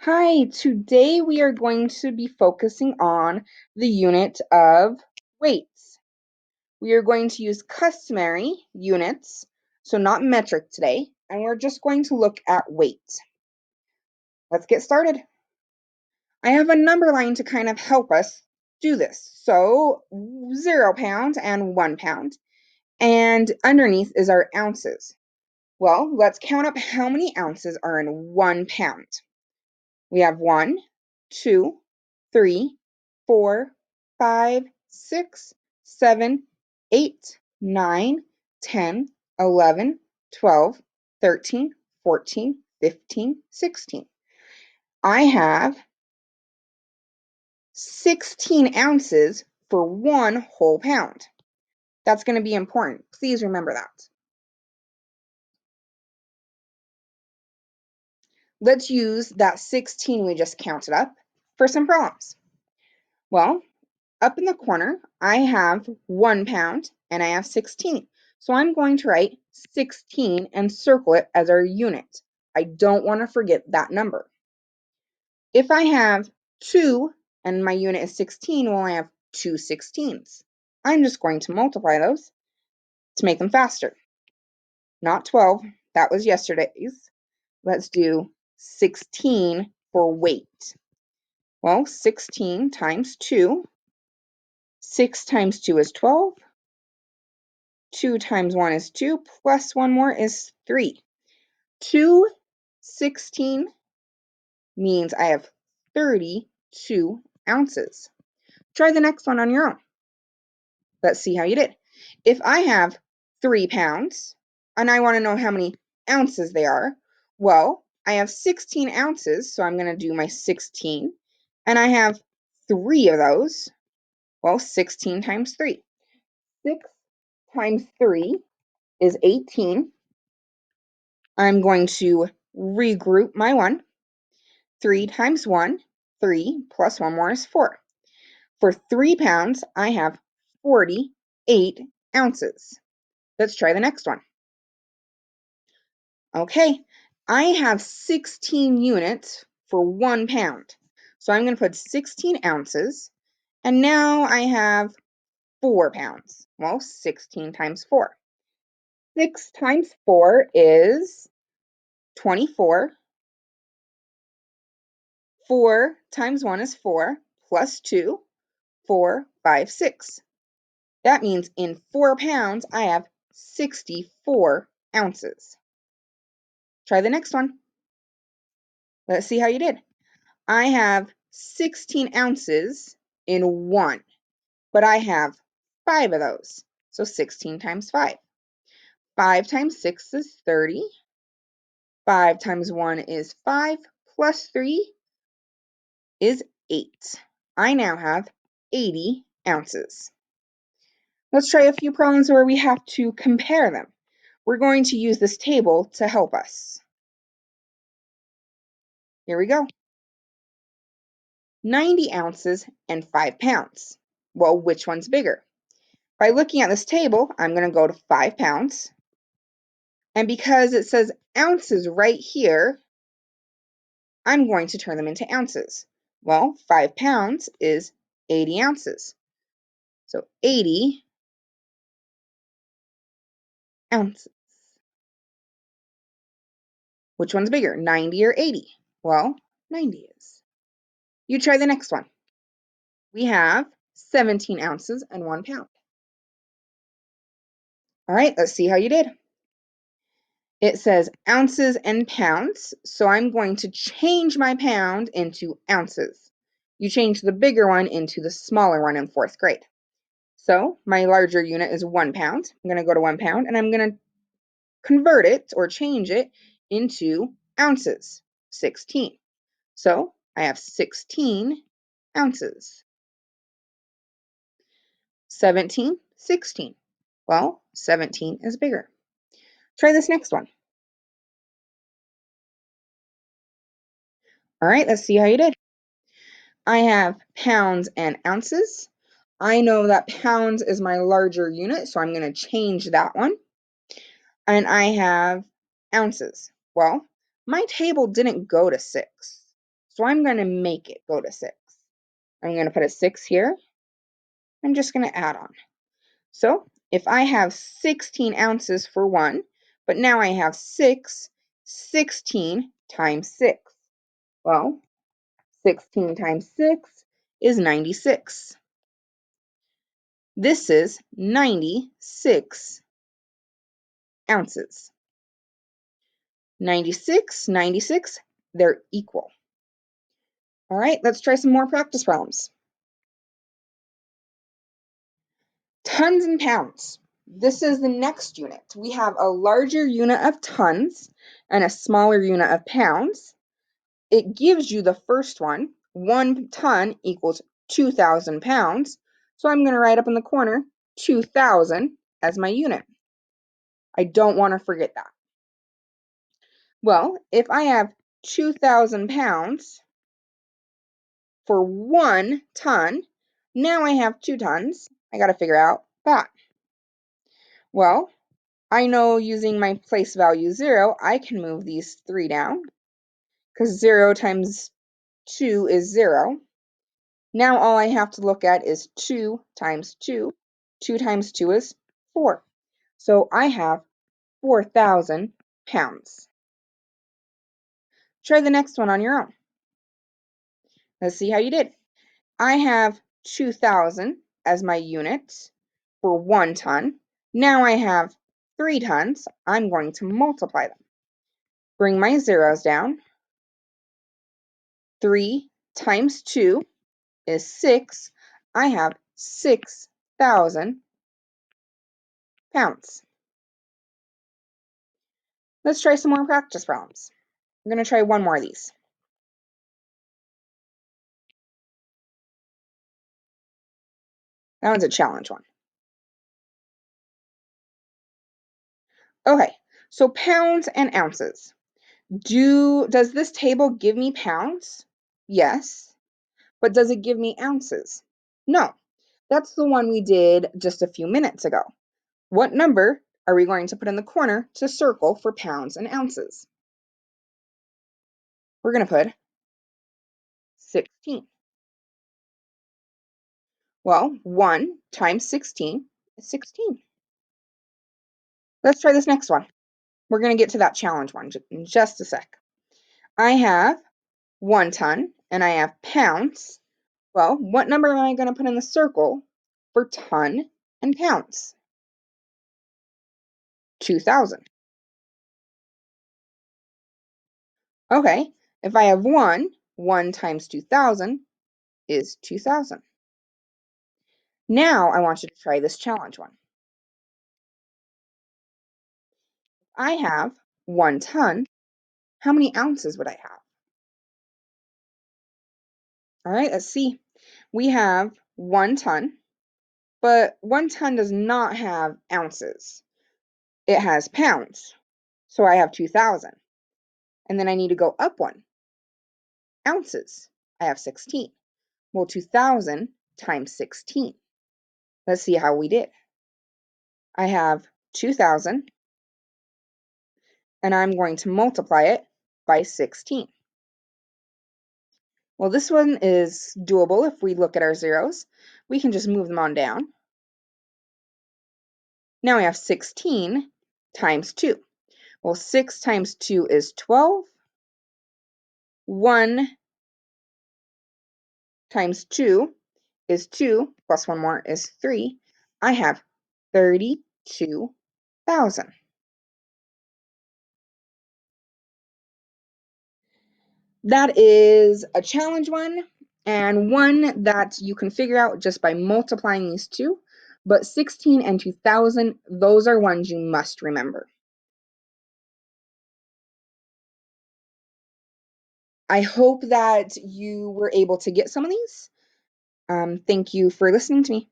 Hi, today we are going to be focusing on the unit of weights. We are going to use customary units, so not metric today, and we're just going to look at weight. Let's get started. I have a number line to kind of help us do this. So 0 pounds and 1 pound, and underneath is our ounces. Well, let's count up how many ounces are in 1 pound. We have 1, 2, 3, 4, 5, 6, 7, 8, 9, 10, 11, 12, 13, 14, 15, 16. I have 16 ounces for 1 whole pound. That's going to be important. Please remember that. Let's use that 16 we just counted up for some problems. Well, up in the corner, I have 1 pound and I have 16. So I'm going to write 16 and circle it as our unit. I don't want to forget that number. If I have 2 and my unit is 16, well, I have 2 16s. I'm just going to multiply those to make them faster. Not 12, that was yesterday's. Let's do 16 for weight. Well, 16 times 2, 6 times 2 is 12. 2 times 1 is 2, plus 1 more is 3. 2 16 means I have 32 ounces. Try the next one on your own. Let's see how you did. If I have 3 pounds and I want to know how many ounces they are, well, I have 16 ounces, so I'm going to do my 16, and I have 3 of those. Well, 16 times 3. 6 times 3 is 18. I'm going to regroup my 1. 3 times 1, 3, plus 1 more is 4. For 3 pounds, I have 48 ounces. Let's try the next one. Okay, I have 16 units for 1 pound. So I'm going to put 16 ounces, and now I have 4 pounds. Well, 16 times 4. 6 times 4 is 24. 4 times 1 is 4, plus 2, 4, 5, 6. That means in 4 pounds, I have 64 ounces. Try the next one. Let's see how you did. I have 16 ounces in 1, but I have 5 of those. So 16 times 5. 5 times 6 is 30. 5 times 1 is 5, plus 3 is 8. I now have 80 ounces. Let's try a few problems where we have to compare them. We're going to use this table to help us. Here we go. 90 ounces and 5 pounds. Well, which one's bigger? By looking at this table, I'm going to go to 5 pounds. And because it says ounces right here, I'm going to turn them into ounces. Well, 5 pounds is 80 ounces. So 80 ounces. Which one's bigger, 90 or 80? Well, 90 is. You try the next one. We have 17 ounces and 1 pound. All right, let's see how you did. It says ounces and pounds, so I'm going to change my pound into ounces. You change the bigger one into the smaller one in 4th grade. So my larger unit is 1 pound. I'm going to go to 1 pound, and I'm going to convert it or change it into ounces, 16. So I have 16 ounces. 17, 16. Well, 17 is bigger. Try this next one. All right, let's see how you did. I have pounds and ounces. I know that pounds is my larger unit, so I'm going to change that one. And I have ounces. Well, my table didn't go to 6. So I'm going to make it go to 6. I'm going to put a 6 here. I'm just going to add on. So if I have 16 ounces for 1, but now I have 16 times 6. Well, 16 times 6 is 96. This is 96 ounces. 96, 96, they're equal. All right, let's try some more practice problems. Tons and pounds. This is the next unit. We have a larger unit of tons and a smaller unit of pounds. It gives you the first one. 1 ton equals 2,000 pounds. So I'm going to write up in the corner 2,000 as my unit. I don't want to forget that. Well, if I have 2,000 pounds for 1 ton, now I have 2 tons. I got to figure out that. Well, I know using my place value 0, I can move these 3 down because 0 times 2 is 0. Now all I have to look at is 2 times 2. 2 times 2 is 4. So I have 4,000 pounds. Try the next one on your own. Let's see how you did. I have 2,000 as my unit for 1 ton. Now I have 3 tons. I'm going to multiply them. Bring my zeros down. 3 times 2 is 6. I have 6,000 pounds. Let's try some more practice problems. I'm going to try one more of these. That one's a challenge one. Okay, so pounds and ounces. Does this table give me pounds? Yes. But does it give me ounces? No. That's the one we did just a few minutes ago. What number are we going to put in the corner to circle for pounds and ounces? We're going to put 16. Well, 1 times 16 is 16. Let's try this next one. We're going to get to that challenge one in just a sec. I have 1 ton and I have pounds. Well, what number am I going to put in the circle for ton and pounds? 2,000. Okay, if I have 1 times 2,000 is 2,000. Now I want you to try this challenge one. I have 1 ton. How many ounces would I have? All right, let's see. We have 1 ton, but 1 ton does not have ounces. It has pounds. So I have 2,000. And then I need to go up 1. Ounces. I have 16. Well, 2,000 times 16. Let's see how we did. I have 2,000, and I'm going to multiply it by 16. Well, this one is doable if we look at our zeros. We can just move them on down. Now we have 16 times 2. Well, 6 times 2 is 12. 1 times 2 is 2, plus 1 more is 3. I have 32,000. That is a challenge one, and one that you can figure out just by multiplying these two. But 16 and 2,000, those are ones you must remember. I hope that you were able to get some of these. Thank you for listening to me.